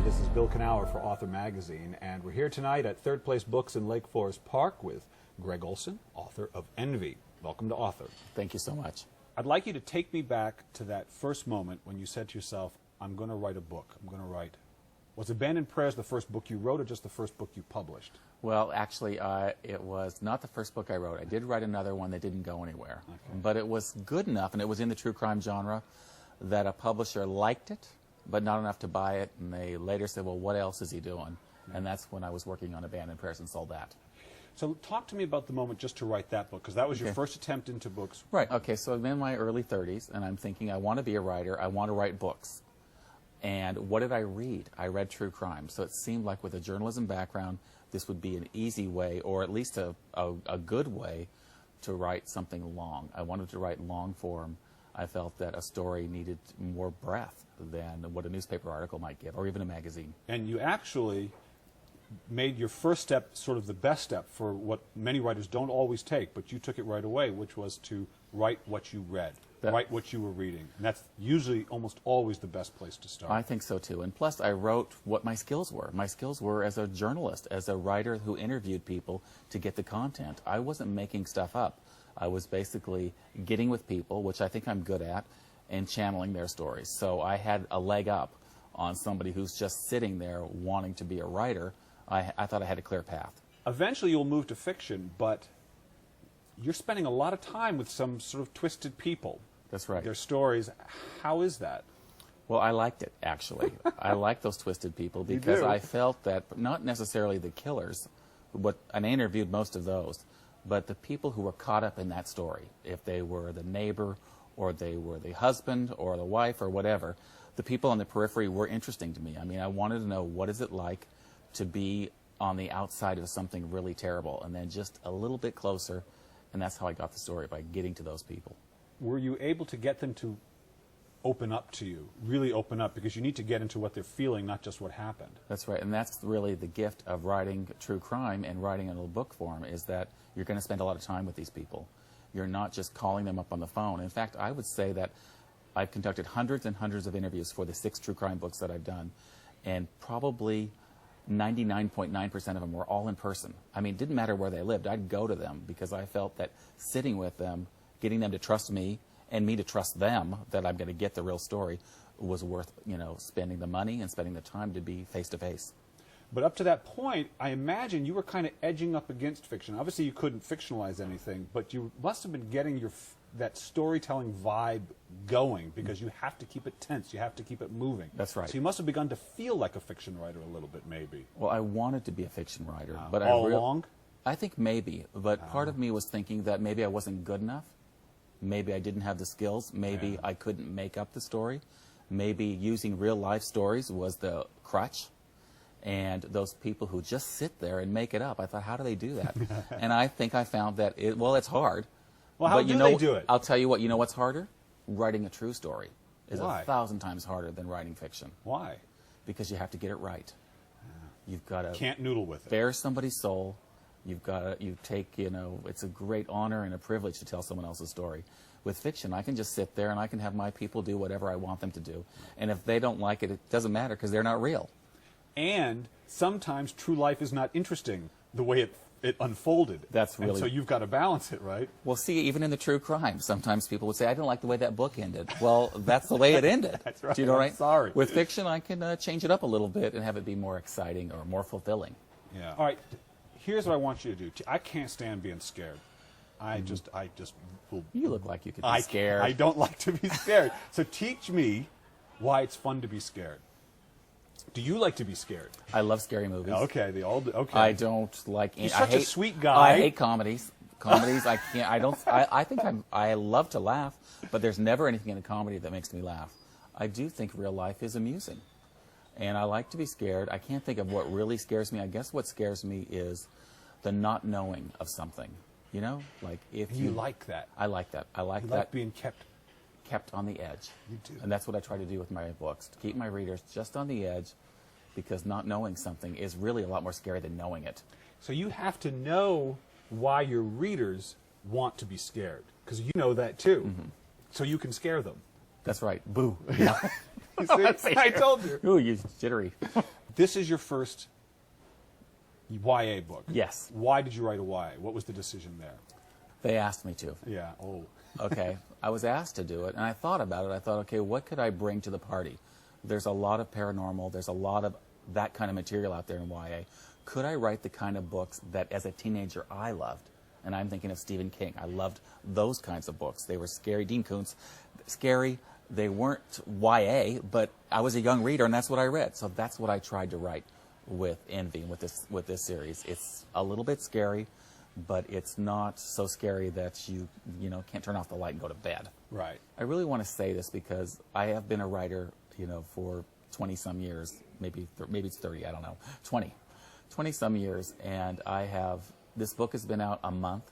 This is Bill Knauer for Author Magazine, and we're here tonight at Third Place Books in Lake Forest Park with Gregg Olsen, author of Envy. Welcome to Author. Thank you so much. I'd like you to take me back to that first moment when you said to yourself, I'm going to write a book. I'm going to write. Was Abandoned Prayers the first book you wrote or just the first book you published? Well, actually, it was not the first book I wrote. I did write another one that didn't go anywhere. Okay. But it was good enough, and it was in the true crime genre, that a publisher liked it, but not enough to buy it, and they later said, well, what else is he doing? And that's when I was working on Abandoned Prayers and sold that. So talk to me about the moment just to write that book, because that was your first attempt into books. Right. Okay, so I'm in my early 30s, and I'm thinking, I want to be a writer. I want to write books. And what did I read? I read true crime. So it seemed like with a journalism background, this would be an easy way, or at least a good way, to write something long. I wanted to write long form. I felt that a story needed more breadth than what a newspaper article might give, or even a magazine. And you actually made your first step sort of the best step for what many writers don't always take, but you took it right away, which was to write what you read, write what you were reading. And that's usually almost always the best place to start. I think so too. And plus, I wrote what my skills were. My skills were as a journalist, as a writer who interviewed people to get the content. I wasn't making stuff up. I was basically getting with people, which I think I'm good at, and channeling their stories. So I had a leg up on somebody who's just sitting there wanting to be a writer. I thought I had a clear path. Eventually you'll move to fiction, but you're spending a lot of time with some sort of twisted people. That's right. Their stories. How is that? Well, I liked it, actually. I liked those twisted people because I felt that not necessarily the killers, and I interviewed most of those, but the people who were caught up in that story, if they were the neighbor or they were the husband or the wife or whatever, the people on the periphery were interesting to me. I mean, I wanted to know, what is it like to be on the outside of something really terrible, and then just a little bit closer, and that's how I got the story, by getting to those people. Were you able to get them to open up to you, really open up, because you need to get into what they're feeling, not just what happened? That's right, and that's really the gift of writing true crime and writing in a book form, is that you're going to spend a lot of time with these people. You're not just calling them up on the phone. In fact, I would say that I've conducted hundreds and hundreds of interviews for the 6 true crime books that I've done, and probably 99.9% of them were all in person. I mean, it didn't matter where they lived. I'd go to them because I felt that sitting with them, getting them to trust me, and me to trust them that I'm going to get the real story, was worth, spending the money and spending the time to be face-to-face. But up to that point, I imagine you were kind of edging up against fiction. Obviously, you couldn't fictionalize anything, but you must have been getting that storytelling vibe going, because you have to keep it tense, you have to keep it moving. That's right. So you must have begun to feel like a fiction writer a little bit, maybe. Well, I wanted to be a fiction writer. But all along? I think maybe, but part of me was thinking that maybe I wasn't good enough. Maybe I didn't have the skills. Maybe I couldn't make up the story. Maybe using real-life stories was the crutch. And those people who just sit there and make it up, I thought, how do they do that? And I think I found that, it's hard. Well, how do they do it? I'll tell you what, what's harder? Writing a true story is Why? 1,000 times harder than writing fiction. Why? Because you have to get it right. You've got to... Can't noodle with it. Bare somebody's soul. You've got to, it's a great honor and a privilege to tell someone else's story. With fiction, I can just sit there and I can have my people do whatever I want them to do. And if they don't like it, it doesn't matter, because they're not real. And sometimes true life is not interesting the way it unfolded. That's really... And so you've got to balance it, right? Well, see, even in the true crime, sometimes people would say, I didn't like the way that book ended. Well, that's the way it ended. That's right. Do you know, right? Sorry. With fiction, I can change it up a little bit and have it be more exciting or more fulfilling. Yeah. All right. Here's what I want you to do. I can't stand being scared. I just will... You look like you could be scared. I don't like to be scared. So teach me why it's fun to be scared. Do you like to be scared? I love scary movies. Okay, they all do. Okay. I don't like... You're such a sweet guy. I hate comedies. Comedies, I can't... I think I love to laugh, but there's never anything in a comedy that makes me laugh. I do think real life is amusing. And I like to be scared. I can't think of what really scares me. I guess what scares me is the not knowing of something. Like if you like that. I like that. I like you that. Like being kept on the edge. You do. And that's what I try to do with my books, to keep my readers just on the edge, because not knowing something is really a lot more scary than knowing it. So you have to know why your readers want to be scared, because you know that too. So you can scare them. That's right. Boo. Yeah. You see? I told you. Ooh, you jittery. This is your first YA book. Yes. Why did you write a YA? What was the decision there? They asked me to. Yeah. Oh. Okay. I was asked to do it, and I thought about it. I thought, okay, what could I bring to the party? There's a lot of paranormal. There's a lot of that kind of material out there in YA. Could I write the kind of books that as a teenager I loved? And I'm thinking of Stephen King. I loved those kinds of books. They were scary. Dean Koontz, scary. They weren't YA, but I was a young reader, and that's what I read. So that's what I tried to write with Envy, with this series. It's a little bit scary, but it's not so scary that you can't turn off the light and go to bed. Right. I really want to say this because I have been a writer, for 20-some years, maybe it's 30, I don't know, 20-some years, and this book has been out a month,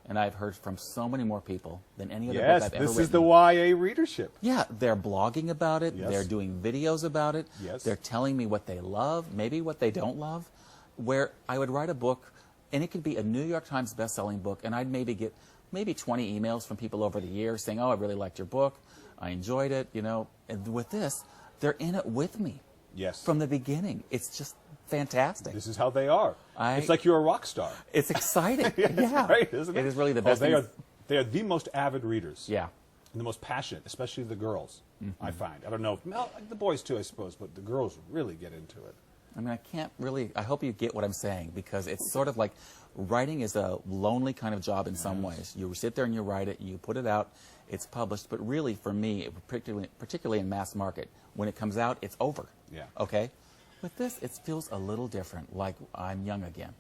and I've heard from so many more people than any other book I've ever written. Yes, this is the YA readership. Yeah, they're blogging about it. Yes. They're doing videos about it. Yes. They're telling me what they love, maybe what they don't love, where I would write a book, and it could be a New York Times best-selling book, and I'd maybe get 20 emails from people over the years saying, oh, I really liked your book. I enjoyed it, And with this, they're in it with me. Yes. From the beginning. It's just fantastic. This is how they are. It's like you're a rock star. It's exciting. Yeah. Right, isn't it? It is really the best they thing. are the most avid readers. Yeah. And the most passionate, especially the girls, I find. I don't know, the boys too, I suppose, but the girls really get into it. I mean, I hope you get what I'm saying, because it's sort of like writing is a lonely kind of job in some ways. You sit there and you write it, you put it out, it's published, but really for me, particularly in mass market, when it comes out, it's over. Yeah. Okay? With this, it feels a little different, like I'm young again.